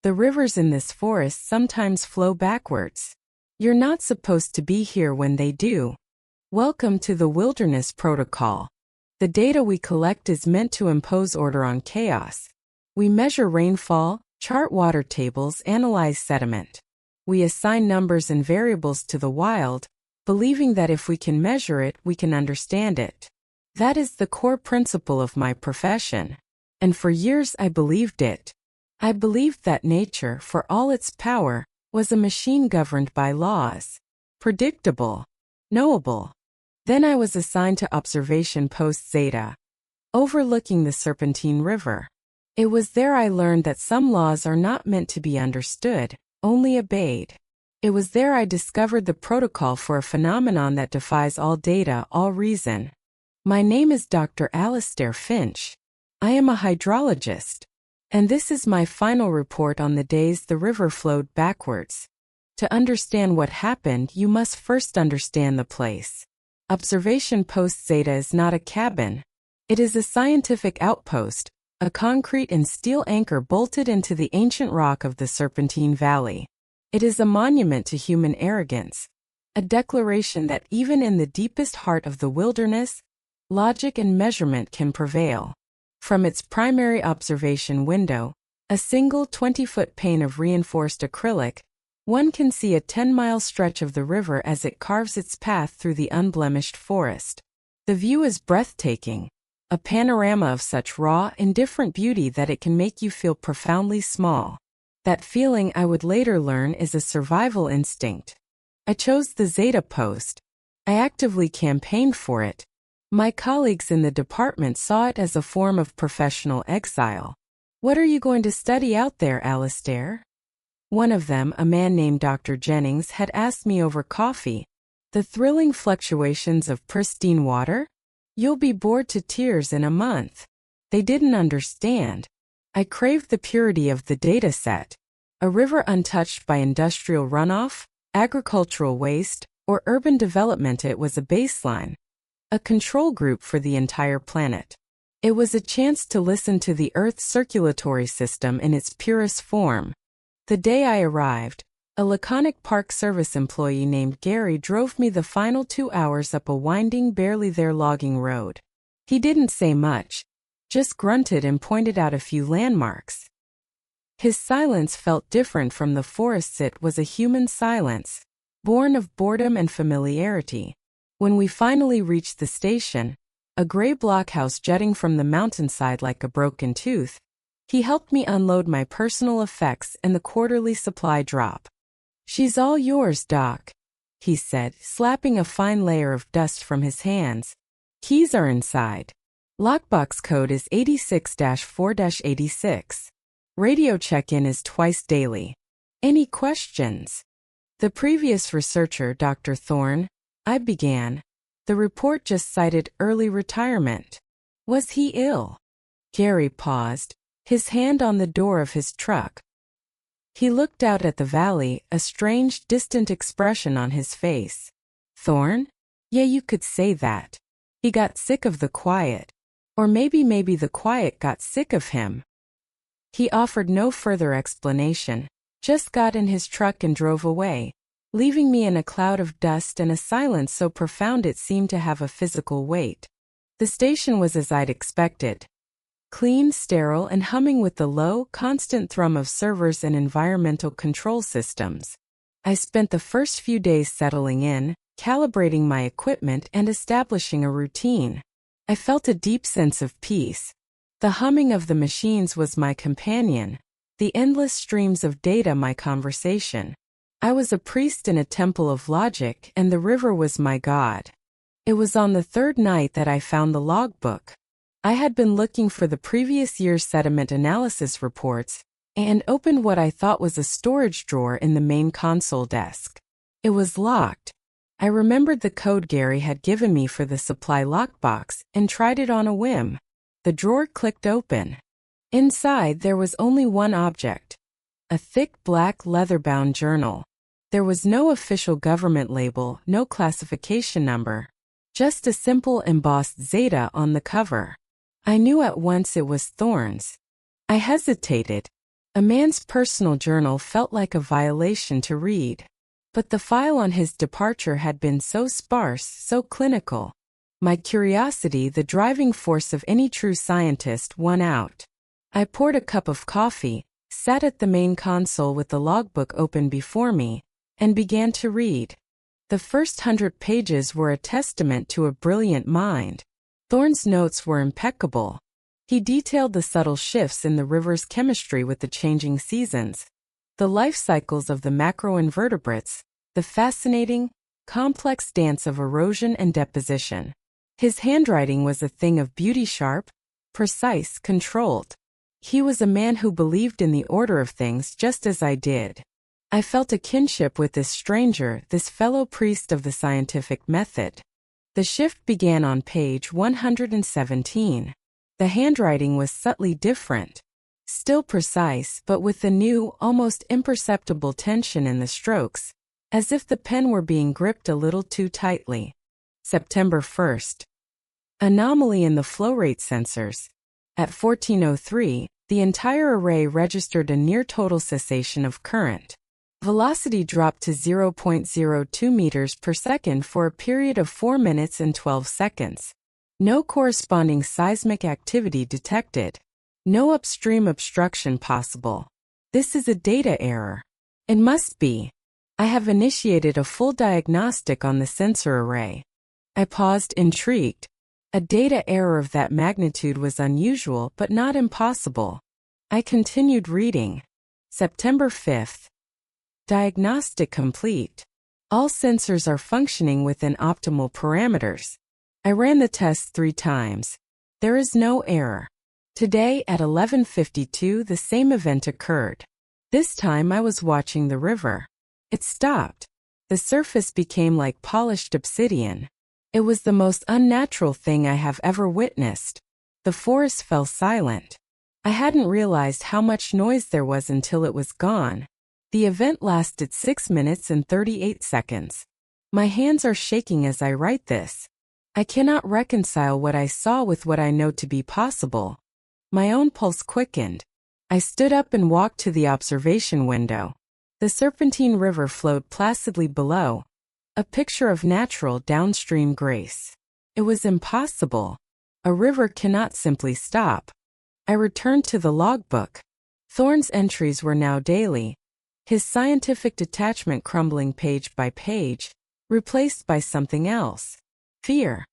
The rivers in this forest sometimes flow backwards. You're not supposed to be here when they do. Welcome to the Wilderness Protocol. The data we collect is meant to impose order on chaos. We measure rainfall, chart water tables, analyze sediment. We assign numbers and variables to the wild, believing that if we can measure it, we can understand it. That is the core principle of my profession. And for years I believed it. I believed that nature, for all its power, was a machine governed by laws. Predictable. Knowable. Then I was assigned to Observation Post Zeta, overlooking the Serpentine River. It was there I learned that some laws are not meant to be understood, only obeyed. It was there I discovered the protocol for a phenomenon that defies all data, all reason. My name is Dr. Alistair Finch. I am a hydrologist. And this is my final report on the days the river flowed backwards. To understand what happened, you must first understand the place. Observation Post Zeta is not a cabin. It is a scientific outpost, a concrete and steel anchor bolted into the ancient rock of the Serpentine Valley. It is a monument to human arrogance, a declaration that even in the deepest heart of the wilderness, logic and measurement can prevail. From its primary observation window, a single 20-foot pane of reinforced acrylic, one can see a 10-mile stretch of the river as it carves its path through the unblemished forest. The view is breathtaking, a panorama of such raw, indifferent beauty that it can make you feel profoundly small. That feeling, I would later learn, is a survival instinct. I chose the Zeta post. I actively campaigned for it. My colleagues in the department saw it as a form of professional exile. What are you going to study out there, Alistair? One of them, a man named Dr. Jennings, had asked me over coffee. The thrilling fluctuations of pristine water? You'll be bored to tears in a month. They didn't understand. I craved the purity of the data set. A river untouched by industrial runoff, agricultural waste, or urban development. It was a baseline. A control group for the entire planet. It was a chance to listen to the Earth's circulatory system in its purest form. The day I arrived, a laconic Park Service employee named Gary drove me the final 2 hours up a winding, barely there logging road. He didn't say much, just grunted and pointed out a few landmarks. His silence felt different from the forest's. It was a human silence, born of boredom and familiarity. When we finally reached the station, a gray blockhouse jutting from the mountainside like a broken tooth, he helped me unload my personal effects and the quarterly supply drop. "She's all yours, Doc," he said, slapping a fine layer of dust from his hands. "Keys are inside. Lockbox code is 86-4-86. Radio check-in is twice daily. Any questions?" The previous researcher, Dr. Thorne, I began. The report just cited early retirement. Was he ill? Gary paused, his hand on the door of his truck. He looked out at the valley, a strange, distant expression on his face. "Thorne? Yeah, you could say that. He got sick of the quiet. Or maybe the quiet got sick of him." He offered no further explanation, just got in his truck and drove away, leaving me in a cloud of dust and a silence so profound it seemed to have a physical weight. The station was as I'd expected. Clean, sterile, and humming with the low, constant thrum of servers and environmental control systems. I spent the first few days settling in, calibrating my equipment and establishing a routine. I felt a deep sense of peace. The humming of the machines was my companion, the endless streams of data my conversation. I was a priest in a temple of logic, and the river was my god. It was on the third night that I found the logbook. I had been looking for the previous year's sediment analysis reports, and opened what I thought was a storage drawer in the main console desk. It was locked. I remembered the code Gary had given me for the supply lockbox, and tried it on a whim. The drawer clicked open. Inside there was only one object. A thick black leather-bound journal. There was no official government label, no classification number. Just a simple embossed Zeta on the cover. I knew at once it was Thorne's. I hesitated. A man's personal journal felt like a violation to read. But the file on his departure had been so sparse, so clinical. My curiosity, the driving force of any true scientist, won out. I poured a cup of coffee, sat at the main console with the logbook open before me, and began to read. The first 100 pages were a testament to a brilliant mind. Thorne's notes were impeccable. He detailed the subtle shifts in the river's chemistry with the changing seasons, the life cycles of the macroinvertebrates, the fascinating, complex dance of erosion and deposition. His handwriting was a thing of beauty, sharp, precise, controlled. He was a man who believed in the order of things just as I did. I felt a kinship with this stranger, this fellow priest of the scientific method. The shift began on page 117. The handwriting was subtly different. Still precise, but with a new, almost imperceptible tension in the strokes, as if the pen were being gripped a little too tightly. September 1st. Anomaly in the flow rate sensors. At 14:03, the entire array registered a near-total cessation of current. Velocity dropped to 0.02 meters per second for a period of 4 minutes and 12 seconds. No corresponding seismic activity detected. No upstream obstruction possible. This is a data error. It must be. I have initiated a full diagnostic on the sensor array. I paused, intrigued. A data error of that magnitude was unusual but not impossible. I continued reading. September 5th. Diagnostic complete. All sensors are functioning within optimal parameters. I ran the tests 3 times. There is no error. Today at 11:52 the same event occurred. This time I was watching the river. It stopped. The surface became like polished obsidian. It was the most unnatural thing I have ever witnessed. The forest fell silent. I hadn't realized how much noise there was until it was gone. The event lasted 6 minutes and 38 seconds. My hands are shaking as I write this. I cannot reconcile what I saw with what I know to be possible. My own pulse quickened. I stood up and walked to the observation window. The serpentine river flowed placidly below, a picture of natural downstream grace. It was impossible. A river cannot simply stop. I returned to the logbook. Thorne's entries were now daily, his scientific detachment crumbling page by page, replaced by something else. Fear.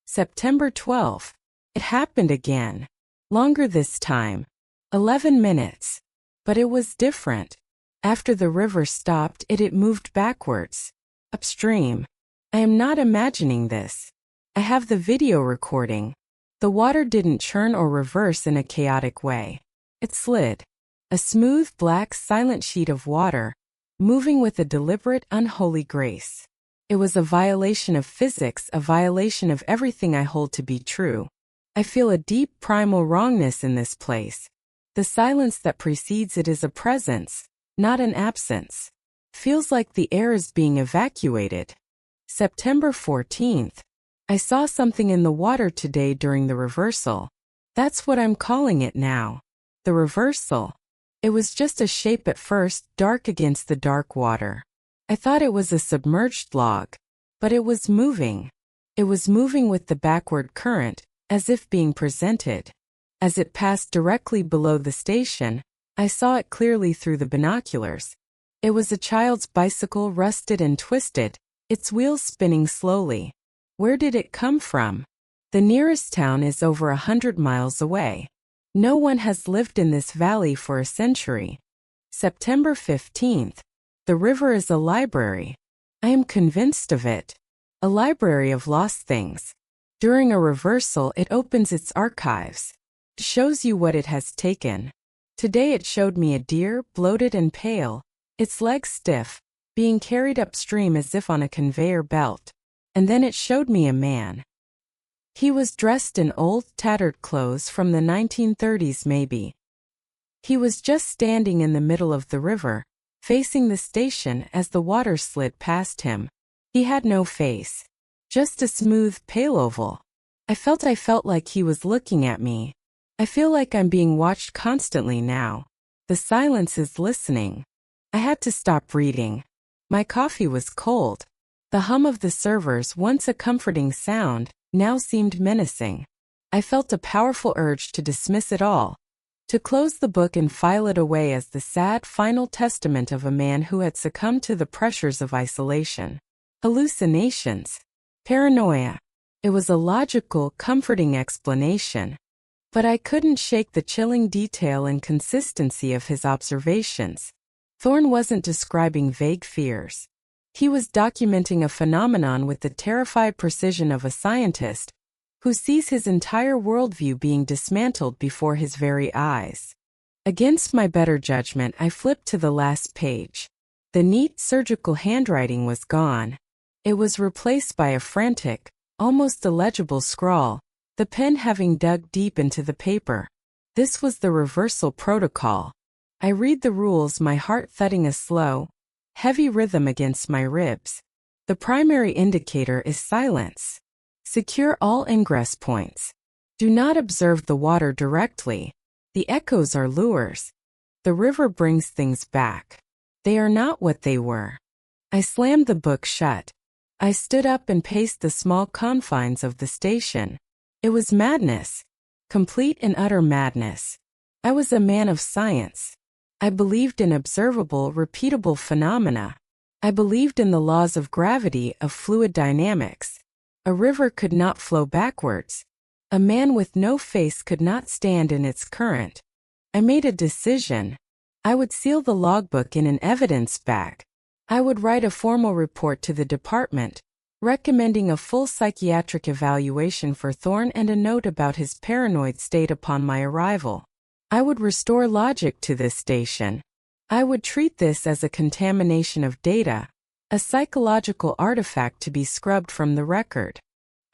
September 12th. It happened again. Longer this time. 11 minutes. But it was different. After the river stopped, it moved backwards. Upstream. I am not imagining this. I have the video recording. The water didn't churn or reverse in a chaotic way. It slid. A smooth, black, silent sheet of water, moving with a deliberate, unholy grace. It was a violation of physics, a violation of everything I hold to be true. I feel a deep, primal wrongness in this place. The silence that precedes it is a presence, not an absence. Feels like the air is being evacuated. September 14th. I saw something in the water today during the reversal. That's what I'm calling it now. The reversal. It was just a shape at first, dark against the dark water. I thought it was a submerged log. But it was moving. It was moving with the backward current, as if being presented. As it passed directly below the station, I saw it clearly through the binoculars. It was a child's bicycle, rusted and twisted, its wheels spinning slowly. Where did it come from? The nearest town is over 100 miles away. No one has lived in this valley for a century. September 15th. The river is a library. I am convinced of it. A library of lost things. During a reversal, it opens its archives. It shows you what it has taken. Today it showed me a deer, bloated and pale, its legs stiff, being carried upstream as if on a conveyor belt. And then it showed me a man. He was dressed in old, tattered clothes from the 1930s maybe. He was just standing in the middle of the river, facing the station as the water slid past him. He had no face. Just a smooth, pale oval. I felt like he was looking at me. I feel like I'm being watched constantly now. The silence is listening. I had to stop reading. My coffee was cold. The hum of the servers, once a comforting sound, now seemed menacing. I felt a powerful urge to dismiss it all, to close the book and file it away as the sad final testament of a man who had succumbed to the pressures of isolation. Hallucinations. Paranoia. It was a logical, comforting explanation. But I couldn't shake the chilling detail and consistency of his observations. Thorne wasn't describing vague fears. He was documenting a phenomenon with the terrified precision of a scientist who sees his entire worldview being dismantled before his very eyes. Against my better judgment, I flipped to the last page. The neat surgical handwriting was gone. It was replaced by a frantic, almost illegible scrawl, the pen having dug deep into the paper. This was the reversal protocol. I read the rules, my heart thudding a slow, heavy rhythm against my ribs. The primary indicator is silence. Secure all ingress points. Do not observe the water directly. The echoes are lures. The river brings things back. They are not what they were. I slammed the book shut. I stood up and paced the small confines of the station. It was madness. Complete and utter madness. I was a man of science. I believed in observable, repeatable phenomena. I believed in the laws of gravity, of fluid dynamics. A river could not flow backwards. A man with no face could not stand in its current. I made a decision. I would seal the logbook in an evidence bag. I would write a formal report to the department, recommending a full psychiatric evaluation for Thorne and a note about his paranoid state upon my arrival. I would restore logic to this station. I would treat this as a contamination of data, a psychological artifact to be scrubbed from the record.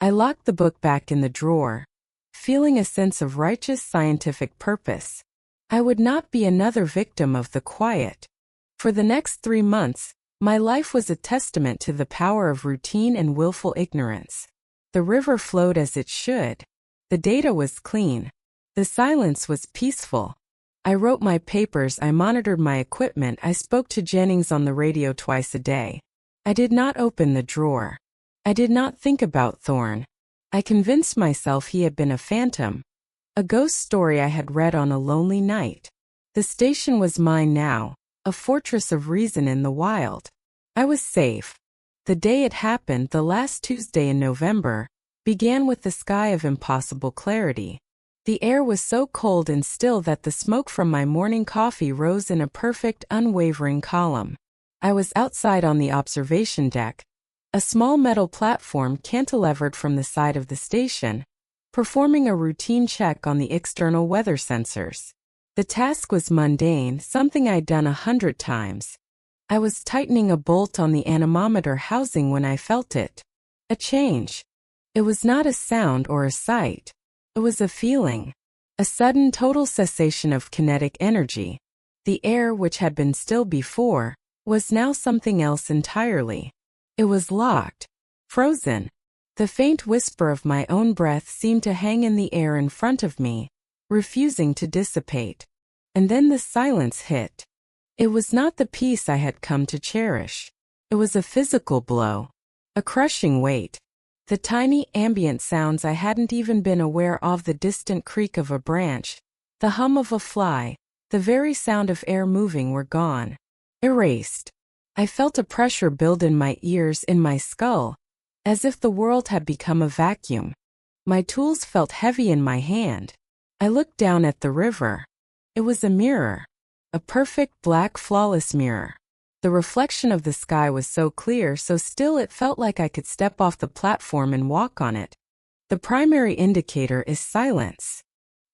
I locked the book back in the drawer, feeling a sense of righteous scientific purpose. I would not be another victim of the quiet. For the next 3 months, my life was a testament to the power of routine and willful ignorance. The river flowed as it should. The data was clean. The silence was peaceful. I wrote my papers, I monitored my equipment, I spoke to Jennings on the radio twice a day. I did not open the drawer. I did not think about Thorne. I convinced myself he had been a phantom, a ghost story I had read on a lonely night. The station was mine now, a fortress of reason in the wild. I was safe. The day it happened, the last Tuesday in November, began with the sky of impossible clarity. The air was so cold and still that the smoke from my morning coffee rose in a perfect, unwavering column. I was outside on the observation deck, a small metal platform cantilevered from the side of the station, performing a routine check on the external weather sensors. The task was mundane, something I'd done 100 times. I was tightening a bolt on the anemometer housing when I felt it. A change. It was not a sound or a sight. It was a feeling. A sudden total cessation of kinetic energy. The air, which had been still before, was now something else entirely. It was locked. Frozen. The faint whisper of my own breath seemed to hang in the air in front of me, refusing to dissipate. And then the silence hit. It was not the peace I had come to cherish. It was a physical blow. A crushing weight. The tiny ambient sounds I hadn't even been aware of, the distant creak of a branch, the hum of a fly, the very sound of air moving were gone. Erased. I felt a pressure build in my ears, in my skull, as if the world had become a vacuum. My tools felt heavy in my hand. I looked down at the river. It was a mirror. A perfect black flawless mirror. The reflection of the sky was so clear, so still, it felt like I could step off the platform and walk on it. The primary indicator is silence.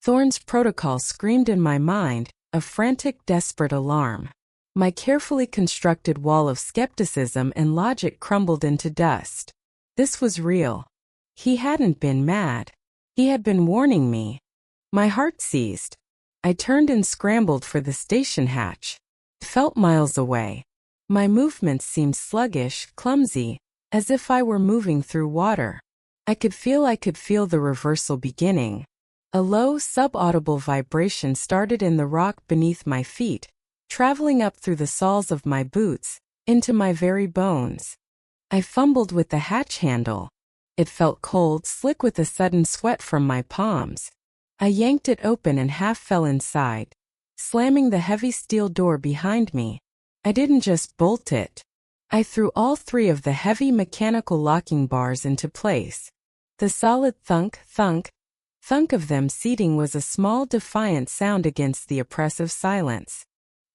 Thorne's protocol screamed in my mind, a frantic, desperate alarm. My carefully constructed wall of skepticism and logic crumbled into dust. This was real. He hadn't been mad. He had been warning me. My heart seized. I turned and scrambled for the station hatch. It felt miles away. My movements seemed sluggish, clumsy, as if I were moving through water. I could feel the reversal beginning. A low, subaudible vibration started in the rock beneath my feet, traveling up through the soles of my boots, into my very bones. I fumbled with the hatch handle. It felt cold, slick with a sudden sweat from my palms. I yanked it open and half fell inside, slamming the heavy steel door behind me. I didn't just bolt it. I threw all 3 of the heavy mechanical locking bars into place. The solid thunk, thunk, thunk of them seating was a small defiant sound against the oppressive silence.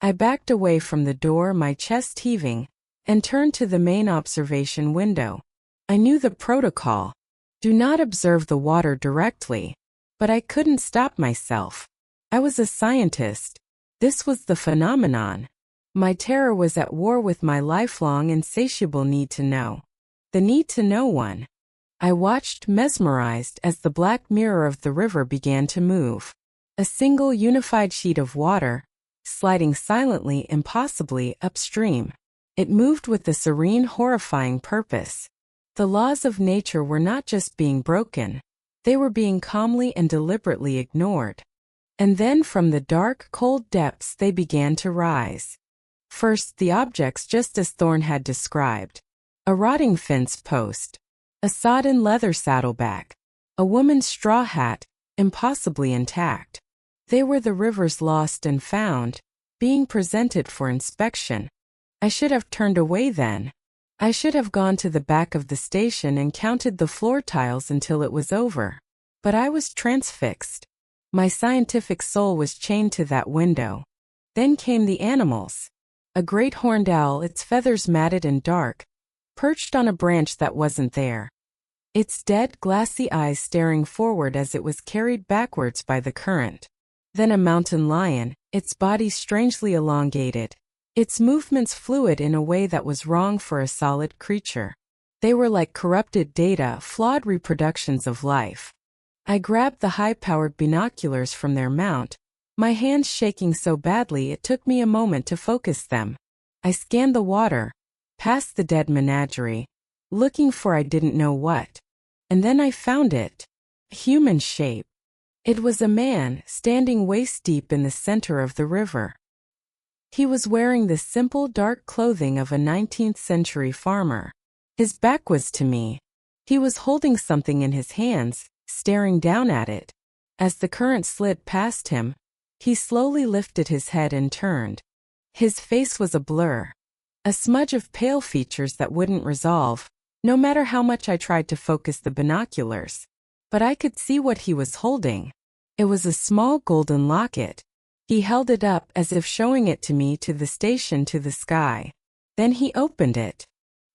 I backed away from the door, my chest heaving, and turned to the main observation window. I knew the protocol. Do not observe the water directly. But I couldn't stop myself. I was a scientist. This was the phenomenon. My terror was at war with my lifelong insatiable need to know. The need to know one. I watched, mesmerized, as the black mirror of the river began to move. A single unified sheet of water, sliding silently, impossibly, upstream. It moved with a serene, horrifying purpose. The laws of nature were not just being broken. They were being calmly and deliberately ignored. And then from the dark, cold depths they began to rise. First, the objects just as Thorne had described. A rotting fence post. A sodden leather saddleback. A woman's straw hat, impossibly intact. They were the river's lost and found, being presented for inspection. I should have turned away then. I should have gone to the back of the station and counted the floor tiles until it was over. But I was transfixed. My scientific soul was chained to that window. Then came the animals. A great horned owl, its feathers matted and dark, perched on a branch that wasn't there. Its dead, glassy eyes staring forward as it was carried backwards by the current. Then a mountain lion, its body strangely elongated, its movements fluid in a way that was wrong for a solid creature. They were like corrupted data, flawed reproductions of life. I grabbed the high-powered binoculars from their mount, my hands shaking so badly it took me a moment to focus them. I scanned the water, past the dead menagerie, looking for I didn't know what. And then I found it. A human shape. It was a man, standing waist-deep in the center of the river. He was wearing the simple dark clothing of a 19th-century farmer. His back was to me. He was holding something in his hands, staring down at it. As the current slid past him, he slowly lifted his head and turned. His face was a blur. A smudge of pale features that wouldn't resolve, no matter how much I tried to focus the binoculars. But I could see what he was holding. It was a small golden locket. He held it up as if showing it to me, to the station, to the sky. Then he opened it.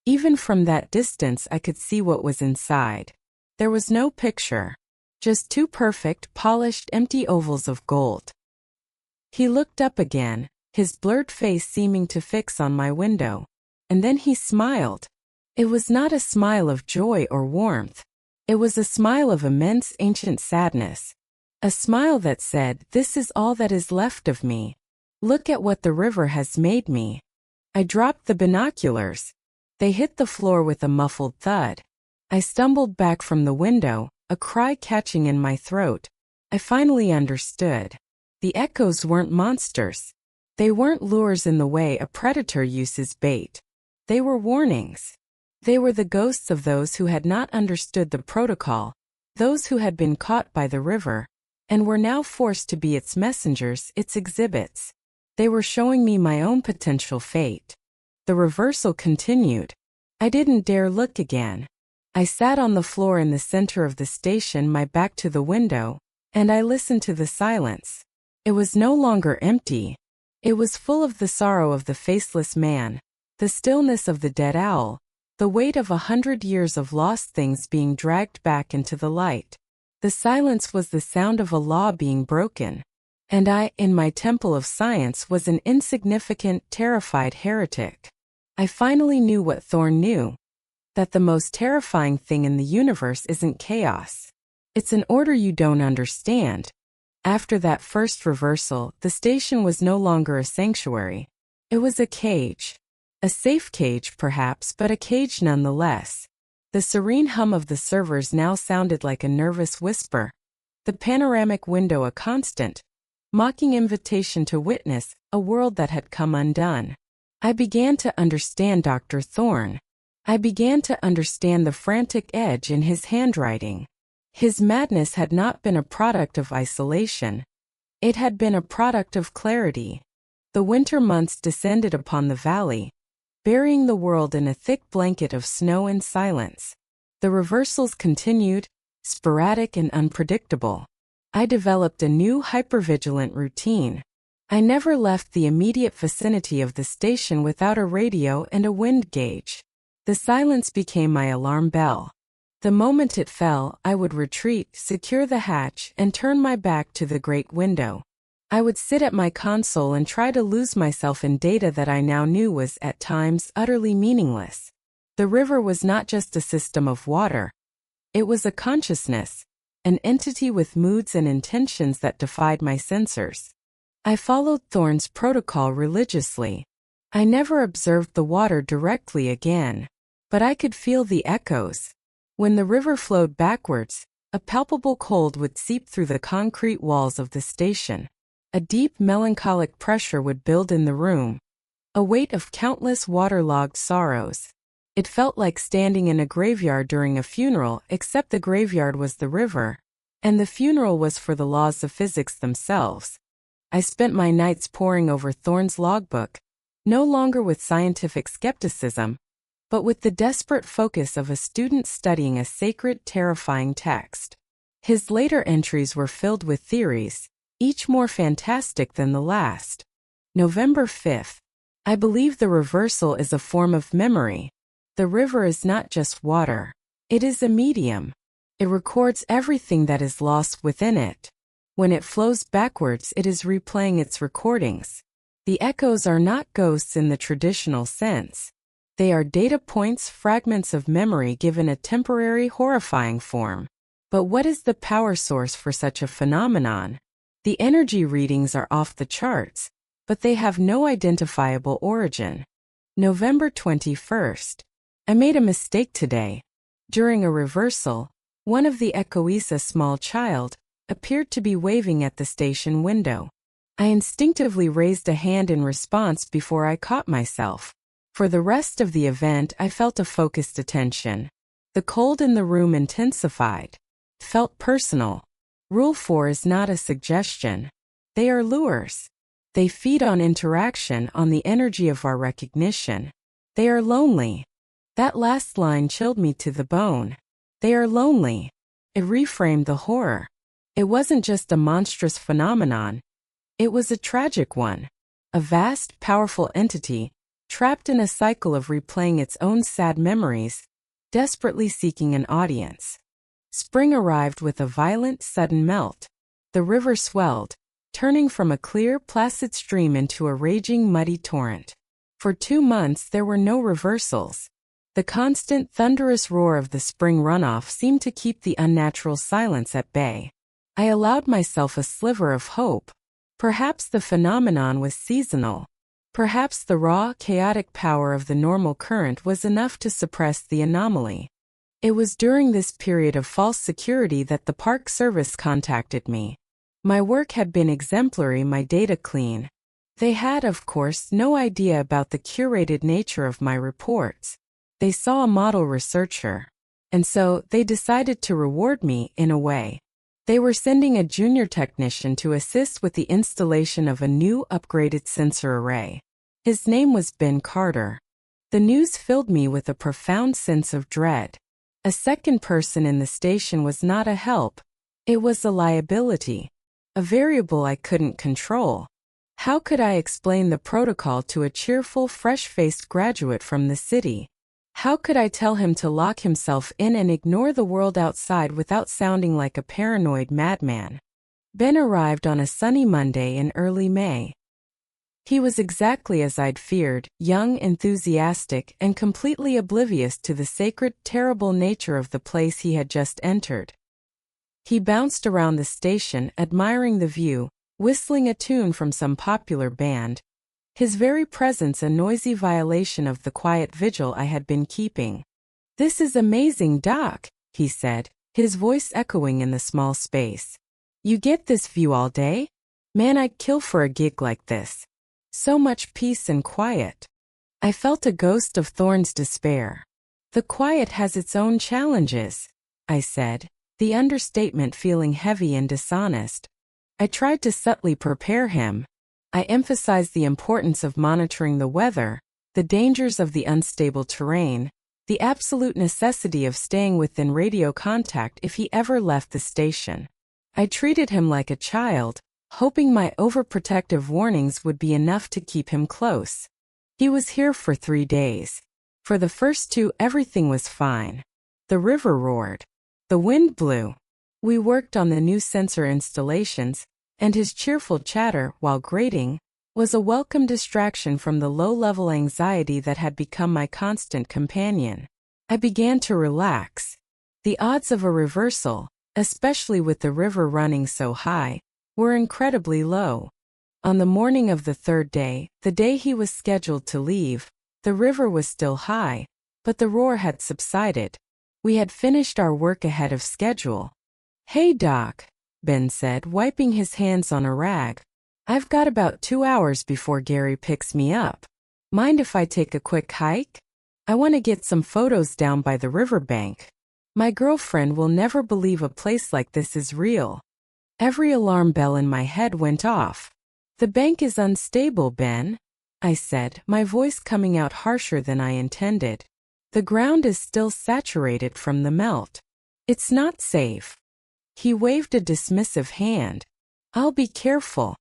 Even from that distance I could see what was inside. There was no picture. Just 2 perfect, polished, empty ovals of gold. He looked up again, his blurred face seeming to fix on my window. And then he smiled. It was not a smile of joy or warmth. It was a smile of immense, ancient sadness. A smile that said, "This is all that is left of me. Look at what the river has made me." I dropped the binoculars. They hit the floor with a muffled thud. I stumbled back from the window, a cry catching in my throat. I finally understood. The echoes weren't monsters. They weren't lures in the way a predator uses bait. They were warnings. They were the ghosts of those who had not understood the protocol, those who had been caught by the river, and were now forced to be its messengers, its exhibits. They were showing me my own potential fate. The reversal continued. I didn't dare look again. I sat on the floor in the center of the station, my back to the window, and I listened to the silence. It was no longer empty. It was full of the sorrow of the faceless man, the stillness of the dead owl, the weight of 100 years of lost things being dragged back into the light. The silence was the sound of a law being broken. And I, in my temple of science, was an insignificant, terrified heretic. I finally knew what Thorne knew. That the most terrifying thing in the universe isn't chaos. It's an order you don't understand. After that first reversal, the station was no longer a sanctuary. It was a cage. A safe cage, perhaps, but a cage nonetheless. The serene hum of the servers now sounded like a nervous whisper. the panoramic window a constant, mocking invitation to witness a world that had come undone. I began to understand Dr. Thorne. I began to understand the frantic edge in his handwriting. His madness had not been a product of isolation. It had been a product of clarity. The winter months descended upon the valley, burying the world in a thick blanket of snow and silence. The reversals continued, sporadic and unpredictable. I developed a new hypervigilant routine. I never left the immediate vicinity of the station without a radio and a wind gauge. The silence became my alarm bell. The moment it fell, I would retreat, secure the hatch, and turn my back to the great window. I would sit at my console and try to lose myself in data that I now knew was, at times, utterly meaningless. The river was not just a system of water. It was a consciousness, an entity with moods and intentions that defied my sensors. I followed Thorne's protocol religiously. I never observed the water directly again, but I could feel the echoes. When the river flowed backwards, a palpable cold would seep through the concrete walls of the station. A deep melancholic pressure would build in the room, a weight of countless waterlogged sorrows. It felt like standing in a graveyard during a funeral, except the graveyard was the river, and the funeral was for the laws of physics themselves. I spent my nights poring over Thorne's logbook, no longer with scientific skepticism, but with the desperate focus of a student studying a sacred, terrifying text. His later entries were filled with theories, each more fantastic than the last. November 5th. I believe the reversal is a form of memory. The river is not just water. It is a medium. It records everything that is lost within it. When it flows backwards, it is replaying its recordings. The echoes are not ghosts in the traditional sense. They are data points, fragments of memory given a temporary, horrifying form. But what is the power source for such a phenomenon? The energy readings are off the charts, but they have no identifiable origin. November 21st. I made a mistake today. During a reversal, one of the echoes, a small child, appeared to be waving at the station window. I instinctively raised a hand in response before I caught myself. For the rest of the event, I felt a focused attention. The cold in the room intensified. It felt personal. Rule 4 is not a suggestion. They are lures. They feed on interaction, on the energy of our recognition. They are lonely. That last line chilled me to the bone. They are lonely. It reframed the horror. It wasn't just a monstrous phenomenon. It was a tragic one. A vast, powerful entity, trapped in a cycle of replaying its own sad memories, desperately seeking an audience. Spring arrived with a violent, sudden melt. The river swelled, turning from a clear, placid stream into a raging, muddy torrent. For 2 months there were no reversals. The constant, thunderous roar of the spring runoff seemed to keep the unnatural silence at bay. I allowed myself a sliver of hope. Perhaps the phenomenon was seasonal. Perhaps the raw, chaotic power of the normal current was enough to suppress the anomaly. It was during this period of false security that the Park Service contacted me. My work had been exemplary, my data clean. They had, of course, no idea about the curated nature of my reports. They saw a model researcher. And so, they decided to reward me, in a way. They were sending a junior technician to assist with the installation of a new upgraded sensor array. His name was Ben Carter. The news filled me with a profound sense of dread. A second person in the station was not a help. It was a liability. A variable I couldn't control. How could I explain the protocol to a cheerful, fresh-faced graduate from the city? How could I tell him to lock himself in and ignore the world outside without sounding like a paranoid madman? Ben arrived on a sunny Monday in early May. He was exactly as I'd feared, young, enthusiastic, and completely oblivious to the sacred, terrible nature of the place he had just entered. He bounced around the station, admiring the view, whistling a tune from some popular band. His very presence a noisy violation of the quiet vigil I had been keeping. "This is amazing, Doc," he said, his voice echoing in the small space. You get this view all day? Man, I'd kill for a gig like this. So much peace and quiet. I felt a ghost of Thorne's despair. The quiet has its own challenges, I said, the understatement feeling heavy and dishonest. I tried to subtly prepare him. I emphasized the importance of monitoring the weather, the dangers of the unstable terrain, the absolute necessity of staying within radio contact if he ever left the station. I treated him like a child, hoping my overprotective warnings would be enough to keep him close. He was here for 3 days. For the first 2, everything was fine. The river roared. The wind blew. We worked on the new sensor installations, and his cheerful chatter, while grating, was a welcome distraction from the low-level anxiety that had become my constant companion. I began to relax. The odds of a reversal, especially with the river running so high, were incredibly low. On the morning of the 3rd day, the day he was scheduled to leave, the river was still high, but the roar had subsided. We had finished our work ahead of schedule. "Hey, Doc," Ben said, wiping his hands on a rag. "I've got about 2 hours before Gary picks me up. Mind if I take a quick hike? I want to get some photos down by the riverbank. My girlfriend will never believe a place like this is real." Every alarm bell in my head went off. "The bank is unstable, Ben," I said, my voice coming out harsher than I intended. "The ground is still saturated from the melt. It's not safe." He waved a dismissive hand. "I'll be careful.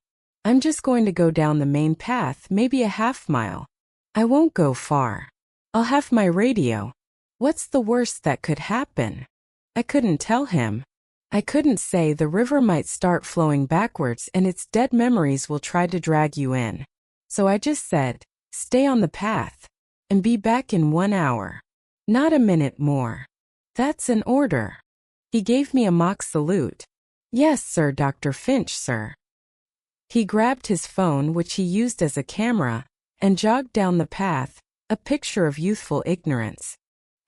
I'm just going to go down the main path, maybe a half-mile. I won't go far. I'll have my radio. What's the worst that could happen?" I couldn't tell him. I couldn't say the river might start flowing backwards and its dead memories will try to drag you in. So I just said, "Stay on the path. And be back in 1 hour. Not a minute more." "That's an order." He gave me a mock salute. "Yes, sir, Dr. Finch, sir." He grabbed his phone, which he used as a camera, and jogged down the path, a picture of youthful ignorance.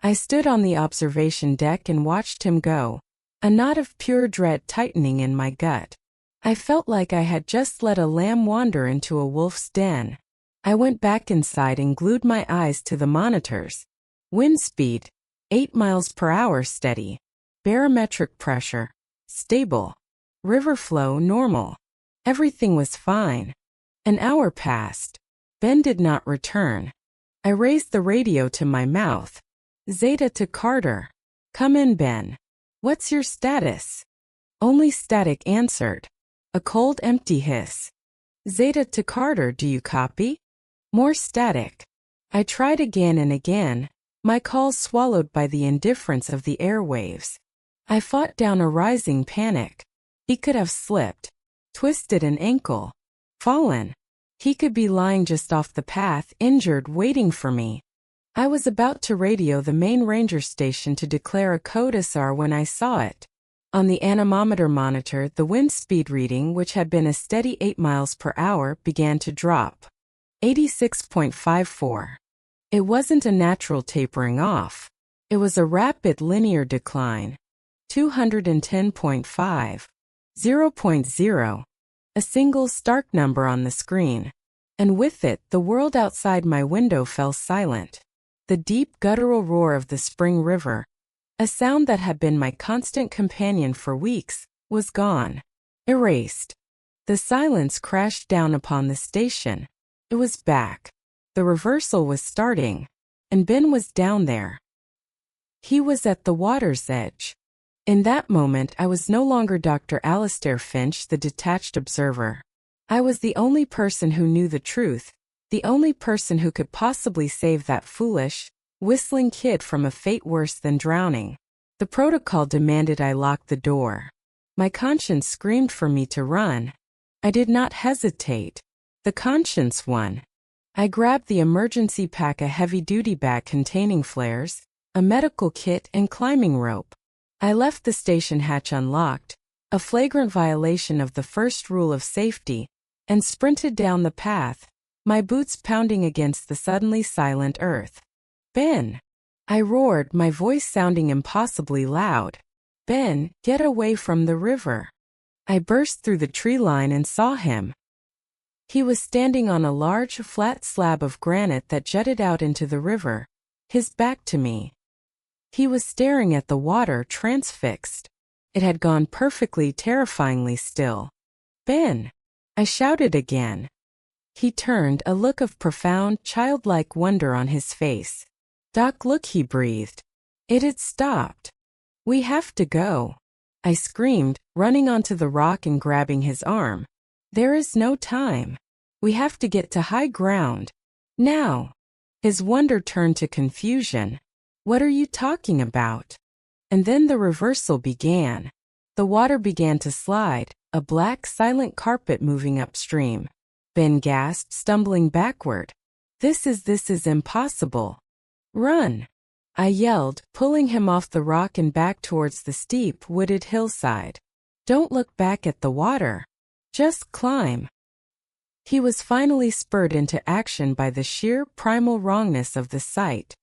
I stood on the observation deck and watched him go, a knot of pure dread tightening in my gut. I felt like I had just let a lamb wander into a wolf's den. I went back inside and glued my eyes to the monitors. Wind speed, 8 miles per hour steady. Barometric pressure, stable. River flow, normal. Everything was fine. An hour passed. Ben did not return. I raised the radio to my mouth. "Zeta to Carter. Come in, Ben. What's your status?" Only static answered. A cold, empty hiss. "Zeta to Carter, do you copy?" More static. I tried again and again, my calls swallowed by the indifference of the airwaves. I fought down a rising panic. He could have slipped, twisted an ankle, fallen. He could be lying just off the path, injured, waiting for me. I was about to radio the main ranger station to declare a code SR when I saw it. On the anemometer monitor, the wind speed reading, which had been a steady 8 miles per hour, began to drop. 86.54. It wasn't a natural tapering off. It was a rapid linear decline. 210.5. 0.0. A single stark number on the screen. And with it, the world outside my window fell silent. The deep guttural roar of the spring river, a sound that had been my constant companion for weeks, was gone. Erased. The silence crashed down upon the station. It was back. The reversal was starting. And Ben was down there. He was at the water's edge. In that moment, I was no longer Dr. Alastair Finch, the detached observer. I was the only person who knew the truth, the only person who could possibly save that foolish, whistling kid from a fate worse than drowning. The protocol demanded I lock the door. My conscience screamed for me to run. I did not hesitate. The conscience won. I grabbed the emergency pack, a heavy-duty bag containing flares, a medical kit, and climbing rope. I left the station hatch unlocked, a flagrant violation of the first rule of safety, and sprinted down the path, my boots pounding against the suddenly silent earth. "Ben!" I roared, my voice sounding impossibly loud. "Ben, get away from the river." I burst through the tree line and saw him. He was standing on a large, flat slab of granite that jutted out into the river, his back to me. He was staring at the water, transfixed. It had gone perfectly, terrifyingly still. "Ben!" I shouted again. He turned, a look of profound, childlike wonder on his face. "Doc, look," he breathed. It had stopped. "We have to go," I screamed, running onto the rock and grabbing his arm. "There is no time. We have to get to high ground. Now." His wonder turned to confusion. "What are you talking about?" And then the reversal began. The water began to slide, a black, silent carpet moving upstream. Ben gasped, stumbling backward. This is impossible." "Run!" I yelled, pulling him off the rock and back towards the steep, wooded hillside. "Don't look back at the water. Just climb." He was finally spurred into action by the sheer, primal wrongness of the sight.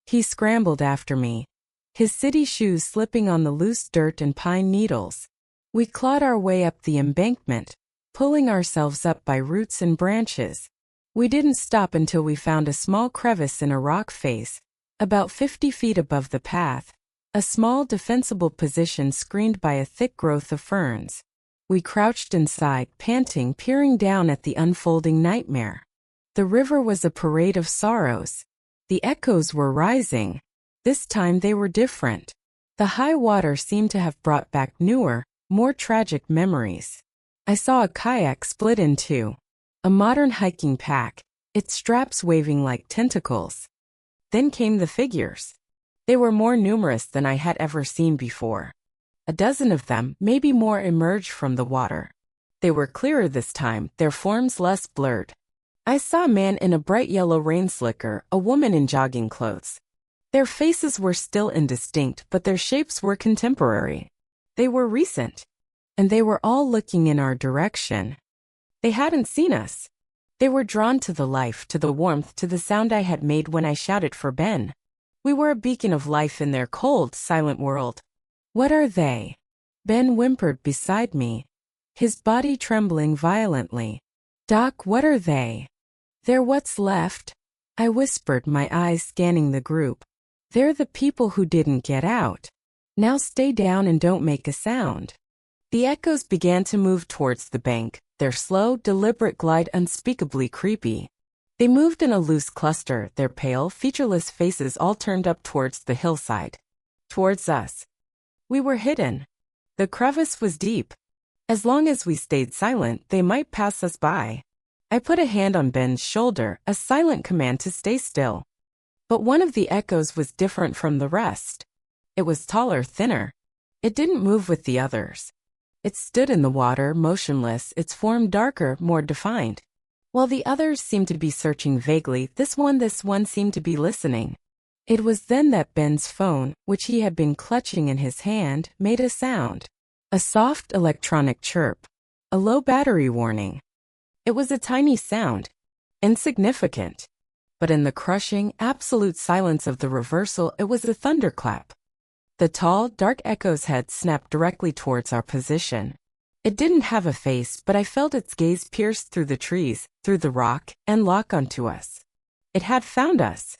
He scrambled after me, his city shoes slipping on the loose dirt and pine needles. We clawed our way up the embankment, pulling ourselves up by roots and branches. We didn't stop until we found a small crevice in a rock face, about 50 feet above the path, a small defensible position screened by a thick growth of ferns. We crouched inside, panting, peering down at the unfolding nightmare. The river was a parade of sorrows. The echoes were rising. This time they were different. The high water seemed to have brought back newer, more tragic memories. I saw a kayak split in two. A modern hiking pack, its straps waving like tentacles. Then came the figures. They were more numerous than I had ever seen before. A dozen of them, maybe more, emerged from the water. They were clearer this time, their forms less blurred. I saw a man in a bright yellow rain slicker, a woman in jogging clothes. Their faces were still indistinct, but their shapes were contemporary. They were recent. And they were all looking in our direction. They hadn't seen us. They were drawn to the life, to the warmth, to the sound I had made when I shouted for Ben. We were a beacon of life in their cold, silent world. "What are they?" Ben whimpered beside me, his body trembling violently. "Doc, what are they?" "They're what's left," I whispered, my eyes scanning the group. "They're the people who didn't get out. Now stay down and don't make a sound." The echoes began to move towards the bank, their slow, deliberate glide unspeakably creepy. They moved in a loose cluster, their pale, featureless faces all turned up towards the hillside. Towards us. We were hidden. The crevice was deep. As long as we stayed silent, they might pass us by. I put a hand on Ben's shoulder, a silent command to stay still. But one of the echoes was different from the rest. It was taller, thinner. It didn't move with the others. It stood in the water, motionless, its form darker, more defined. While the others seemed to be searching vaguely, this one seemed to be listening. It was then that Ben's phone, which he had been clutching in his hand, made a sound. A soft electronic chirp. A low battery warning. It was a tiny sound. Insignificant. But in the crushing, absolute silence of the reversal, it was a thunderclap. The tall, dark echo's head snapped directly towards our position. It didn't have a face, but I felt its gaze pierce through the trees, through the rock, and lock onto us. It had found us.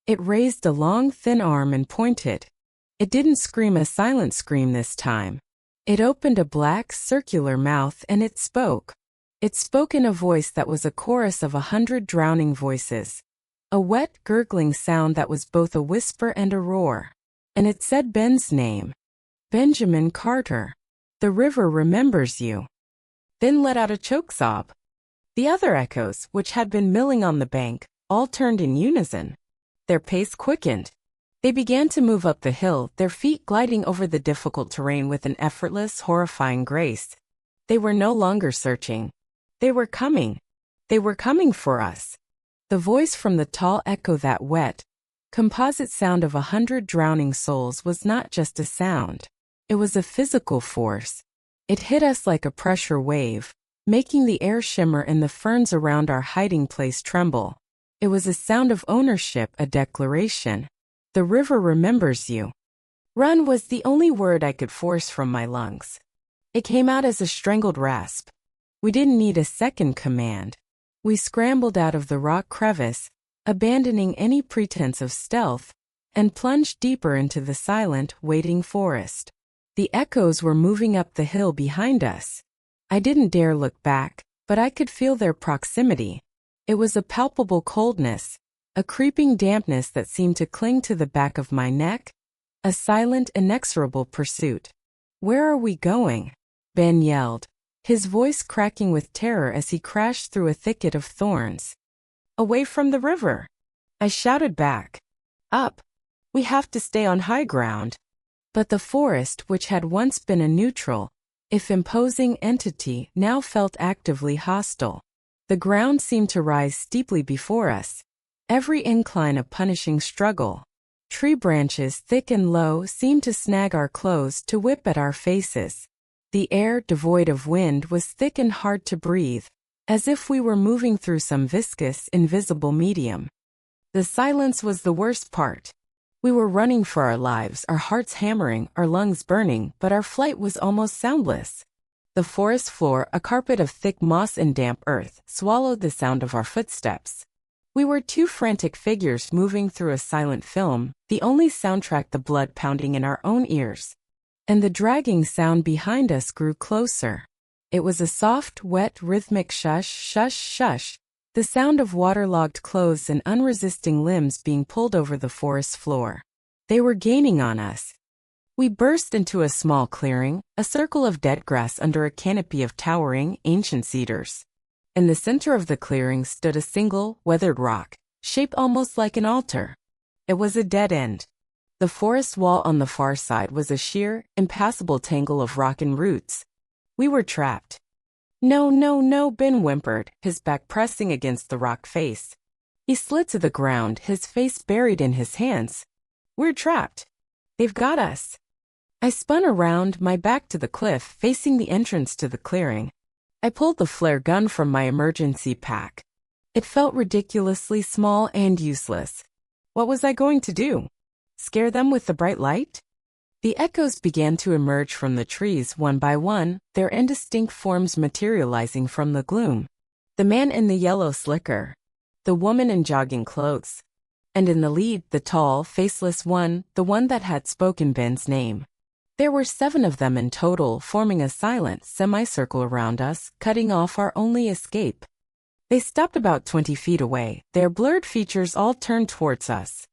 It raised a long, thin arm and pointed. It didn't scream a silent scream this time. It opened a black, circular mouth and it spoke. It spoke in a voice that was a chorus of 100 drowning voices. A wet, gurgling sound that was both a whisper and a roar. And it said Ben's name. Benjamin Carter. "The river remembers you." Then let out a choke sob. The other echoes, which had been milling on the bank, all turned in unison. Their pace quickened. They began to move up the hill, their feet gliding over the difficult terrain with an effortless, horrifying grace. They were no longer searching. They were coming. They were coming for us. The voice from the tall echo, that wet, composite sound of 100 drowning souls, was not just a sound. It was a physical force. It hit us like a pressure wave, making the air shimmer and the ferns around our hiding place tremble. It was a sound of ownership, a declaration. The river remembers you. Run was the only word I could force from my lungs. It came out as a strangled rasp. We didn't need a second command. We scrambled out of the rock crevice, abandoning any pretense of stealth, and plunged deeper into the silent, waiting forest. The echoes were moving up the hill behind us. I didn't dare look back, but I could feel their proximity. It was a palpable coldness, a creeping dampness that seemed to cling to the back of my neck, a silent, inexorable pursuit. "Where are we going?" Ben yelled, his voice cracking with terror as he crashed through a thicket of thorns. "Away from the river," I shouted back. "Up. We have to stay on high ground." But the forest, which had once been a neutral, if imposing entity, now felt actively hostile. The ground seemed to rise steeply before us, every incline a punishing struggle. Tree branches, thick and low, seemed to snag our clothes, to whip at our faces. The air, devoid of wind, was thick and hard to breathe, as if we were moving through some viscous, invisible medium. The silence was the worst part. We were running for our lives, our hearts hammering, our lungs burning, but our flight was almost soundless. The forest floor, a carpet of thick moss and damp earth, swallowed the sound of our footsteps. We were two frantic figures moving through a silent film, the only soundtrack the blood pounding in our own ears. And the dragging sound behind us grew closer. It was a soft, wet, rhythmic shush, shush, shush, the sound of waterlogged clothes and unresisting limbs being pulled over the forest floor. They were gaining on us. We burst into a small clearing, a circle of dead grass under a canopy of towering, ancient cedars. In the center of the clearing stood a single, weathered rock, shaped almost like an altar. It was a dead end. The forest wall on the far side was a sheer, impassable tangle of rock and roots. We were trapped. "No, no, no," Ben whimpered, his back pressing against the rock face. He slid to the ground, his face buried in his hands. "We're trapped. They've got us." I spun around, my back to the cliff, facing the entrance to the clearing. I pulled the flare gun from my emergency pack. It felt ridiculously small and useless. What was I going to do? Scare them with the bright light? The echoes began to emerge from the trees one by one, their indistinct forms materializing from the gloom. The man in the yellow slicker. The woman in jogging clothes. And in the lead, the tall, faceless one, the one that had spoken Ben's name. There were 7 of them in total, forming a silent semicircle around us, cutting off our only escape. They stopped about 20 feet away, their blurred features all turned towards us.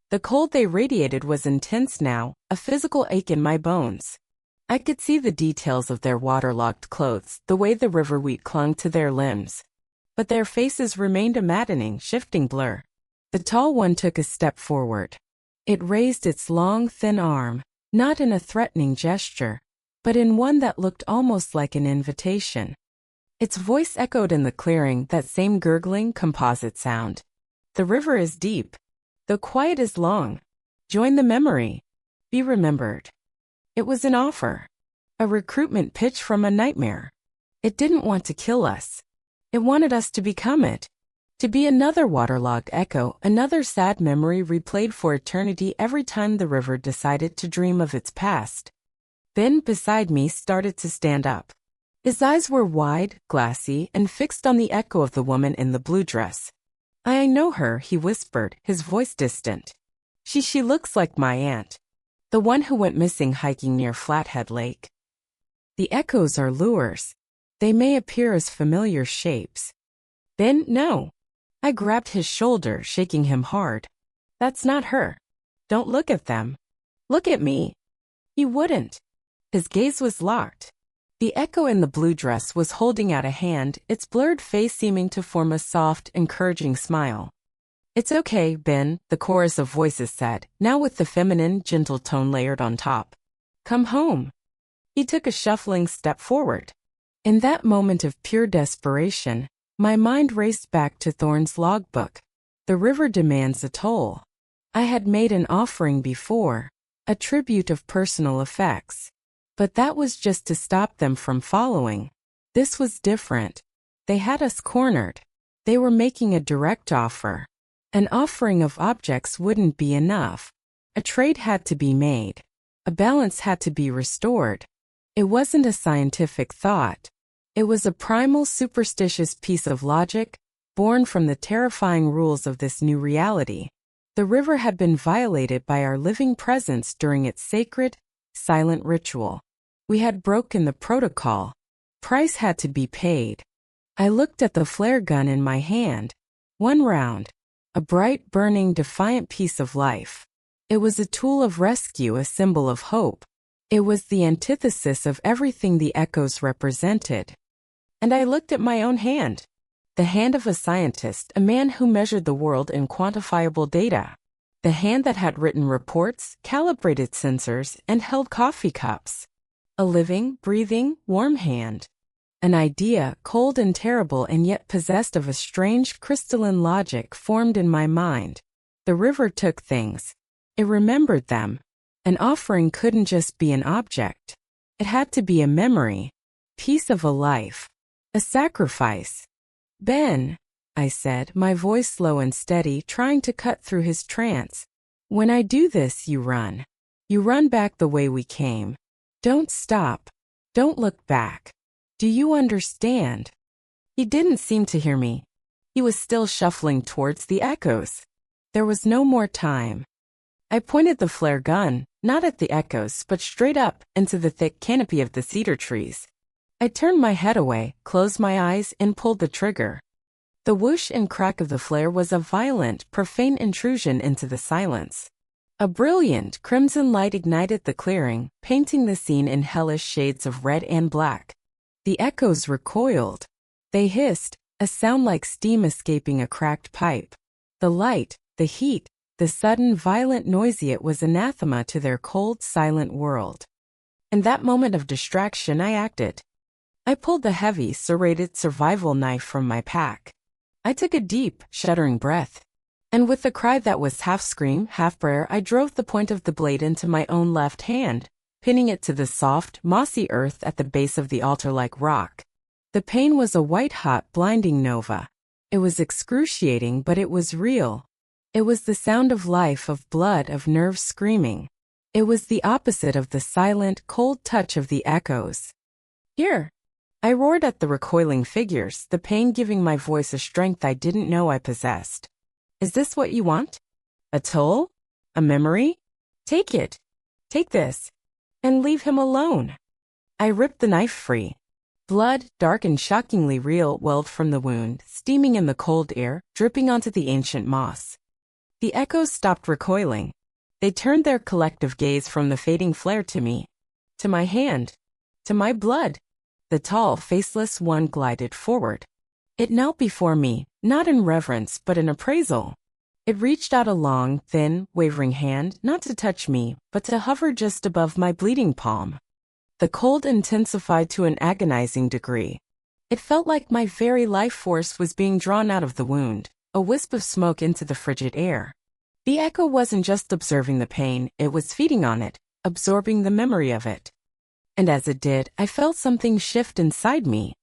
The cold they radiated was intense now, a physical ache in my bones. I could see the details of their waterlogged clothes, the way the river wheat clung to their limbs. But their faces remained a maddening, shifting blur. The tall one took a step forward. It raised its long, thin arm, not in a threatening gesture, but in one that looked almost like an invitation. Its voice echoed in the clearing, that same gurgling, composite sound. "The river is deep. The quiet is long. Join the memory. Be remembered." It was an offer. A recruitment pitch from a nightmare. It didn't want to kill us. It wanted us to become it. To be another waterlogged echo, another sad memory replayed for eternity every time the river decided to dream of its past. Ben beside me started to stand up. His eyes were wide, glassy, and fixed on the echo of the woman in the blue dress. "I know her," he whispered, his voice distant. She looks like my aunt. The one who went missing hiking near Flathead Lake." The echoes are lures. They may appear as familiar shapes. "Ben, no." I grabbed his shoulder, shaking him hard. "That's not her. Don't look at them. Look at me." He wouldn't. His gaze was locked. The echo in the blue dress was holding out a hand, its blurred face seeming to form a soft, encouraging smile. "It's okay, Ben," the chorus of voices said, now with the feminine, gentle tone layered on top. "Come home." He took a shuffling step forward. In that moment of pure desperation, my mind raced back to Thorne's logbook. The river demands a toll. I had made an offering before, a tribute of personal effects. But that was just to stop them from following. This was different. They had us cornered. They were making a direct offer. An offering of objects wouldn't be enough. A trade had to be made. A balance had to be restored. It wasn't a scientific thought. It was a primal superstitious piece of logic, born from the terrifying rules of this new reality. The river had been violated by our living presence during its sacred, silent ritual. We had broken the protocol. Price had to be paid. I looked at the flare gun in my hand. One round. A bright, burning, defiant piece of life. It was a tool of rescue, a symbol of hope. It was the antithesis of everything the echoes represented. And I looked at my own hand. The hand of a scientist, a man who measured the world in quantifiable data. The hand that had written reports, calibrated sensors, and held coffee cups. A living, breathing, warm hand. An idea, cold and terrible and yet possessed of a strange crystalline logic, formed in my mind. The river took things. It remembered them. An offering couldn't just be an object. It had to be a memory. Piece of a life. A sacrifice. Ben, I said, my voice low and steady, trying to cut through his trance. When I do this, you run. You run back the way we came. Don't stop. Don't look back. Do you understand? He didn't seem to hear me. He was still shuffling towards the echoes. There was no more time. I pointed the flare gun, not at the echoes, but straight up into the thick canopy of the cedar trees. I turned my head away, closed my eyes, and pulled the trigger. The whoosh and crack of the flare was a violent, profane intrusion into the silence. A brilliant, crimson light ignited the clearing, painting the scene in hellish shades of red and black. The echoes recoiled. They hissed, a sound like steam escaping a cracked pipe. The light, the heat, the sudden, violent noise, it was anathema to their cold, silent world. In that moment of distraction, I acted. I pulled the heavy, serrated survival knife from my pack. I took a deep, shuddering breath. And with a cry that was half scream, half prayer, I drove the point of the blade into my own left hand, pinning it to the soft, mossy earth at the base of the altar-like rock. The pain was a white-hot, blinding nova. It was excruciating, but it was real. It was the sound of life, of blood, of nerves screaming. It was the opposite of the silent, cold touch of the echoes. Here! I roared at the recoiling figures, the pain giving my voice a strength I didn't know I possessed. Is this what you want? A toll? A memory? Take it. Take this. And leave him alone. I ripped the knife free. Blood, dark and shockingly real, welled from the wound, steaming in the cold air, dripping onto the ancient moss. The echoes stopped recoiling. They turned their collective gaze from the fading flare to me. To my hand. To my blood. The tall, faceless one glided forward. It knelt before me, not in reverence but in appraisal. It reached out a long, thin, wavering hand, not to touch me, but to hover just above my bleeding palm. The cold intensified to an agonizing degree. It felt like my very life force was being drawn out of the wound, a wisp of smoke into the frigid air. The echo wasn't just observing the pain, it was feeding on it, absorbing the memory of it. And as it did, I felt something shift inside me.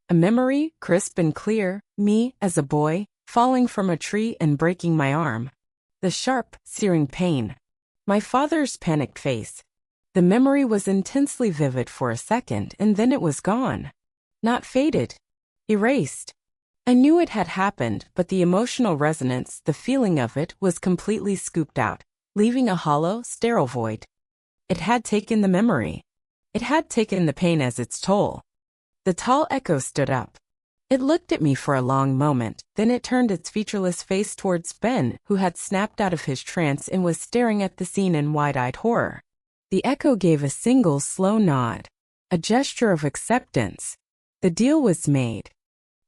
A memory, crisp and clear, me, as a boy, falling from a tree and breaking my arm. The sharp, searing pain. My father's panicked face. The memory was intensely vivid for a second, and then it was gone. Not faded. Erased. I knew it had happened, but the emotional resonance, the feeling of it, was completely scooped out, leaving a hollow, sterile void. It had taken the memory. It had taken the pain as its toll. The tall echo stood up. It looked at me for a long moment, then it turned its featureless face towards Ben, who had snapped out of his trance and was staring at the scene in wide-eyed horror. The echo gave a single slow nod, a gesture of acceptance. The deal was made.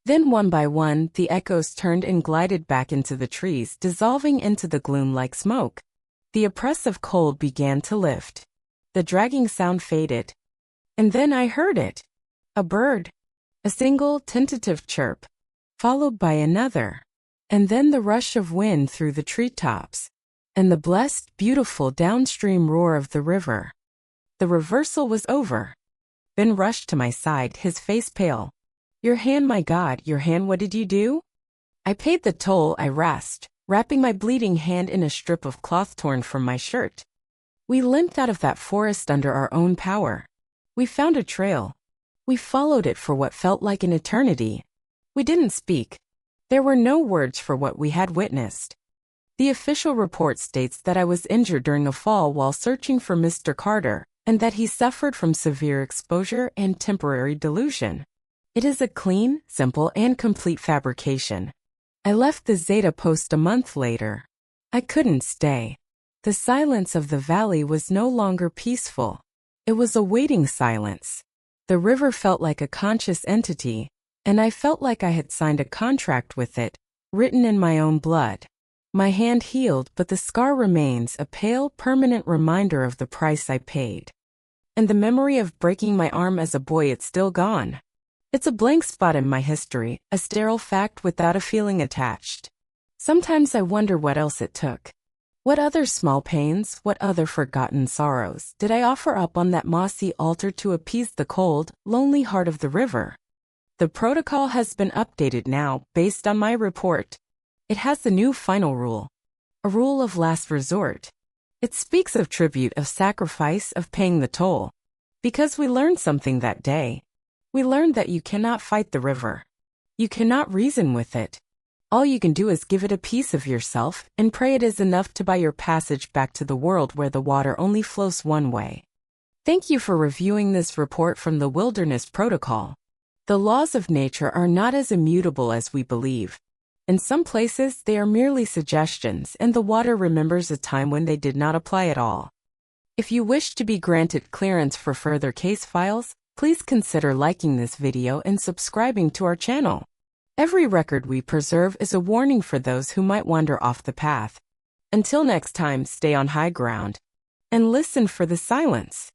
Then one by one, the echoes turned and glided back into the trees, dissolving into the gloom like smoke. The oppressive cold began to lift. The dragging sound faded. And then I heard it. A bird. A single, tentative chirp. Followed by another. And then the rush of wind through the treetops. And the blessed, beautiful downstream roar of the river. The reversal was over. Ben rushed to my side, his face pale. Your hand, my God, your hand, what did you do? I paid the toll, I rasped, wrapping my bleeding hand in a strip of cloth torn from my shirt. We limped out of that forest under our own power. We found a trail. We followed it for what felt like an eternity. We didn't speak. There were no words for what we had witnessed. The official report states that I was injured during a fall while searching for Mr. Carter, and that he suffered from severe exposure and temporary delusion. It is a clean, simple, and complete fabrication. I left the Zeta Post a month later. I couldn't stay. The silence of the valley was no longer peaceful. It was a waiting silence. The river felt like a conscious entity, and I felt like I had signed a contract with it, written in my own blood. My hand healed, but the scar remains, a pale, permanent reminder of the price I paid. And the memory of breaking my arm as a boy, it's still gone. It's a blank spot in my history, a sterile fact without a feeling attached. Sometimes I wonder what else it took. What other small pains, what other forgotten sorrows did I offer up on that mossy altar to appease the cold, lonely heart of the river? The protocol has been updated now, based on my report. It has the new final rule, a rule of last resort. It speaks of tribute, of sacrifice, of paying the toll. Because we learned something that day. We learned that you cannot fight the river. You cannot reason with it. All you can do is give it a piece of yourself and pray it is enough to buy your passage back to the world where the water only flows one way. Thank you for reviewing this report from the Wilderness Protocol. The laws of nature are not as immutable as we believe. In some places, they are merely suggestions, and the water remembers a time when they did not apply at all. If you wish to be granted clearance for further case files, please consider liking this video and subscribing to our channel. Every record we preserve is a warning for those who might wander off the path. Until next time, stay on high ground and listen for the silence.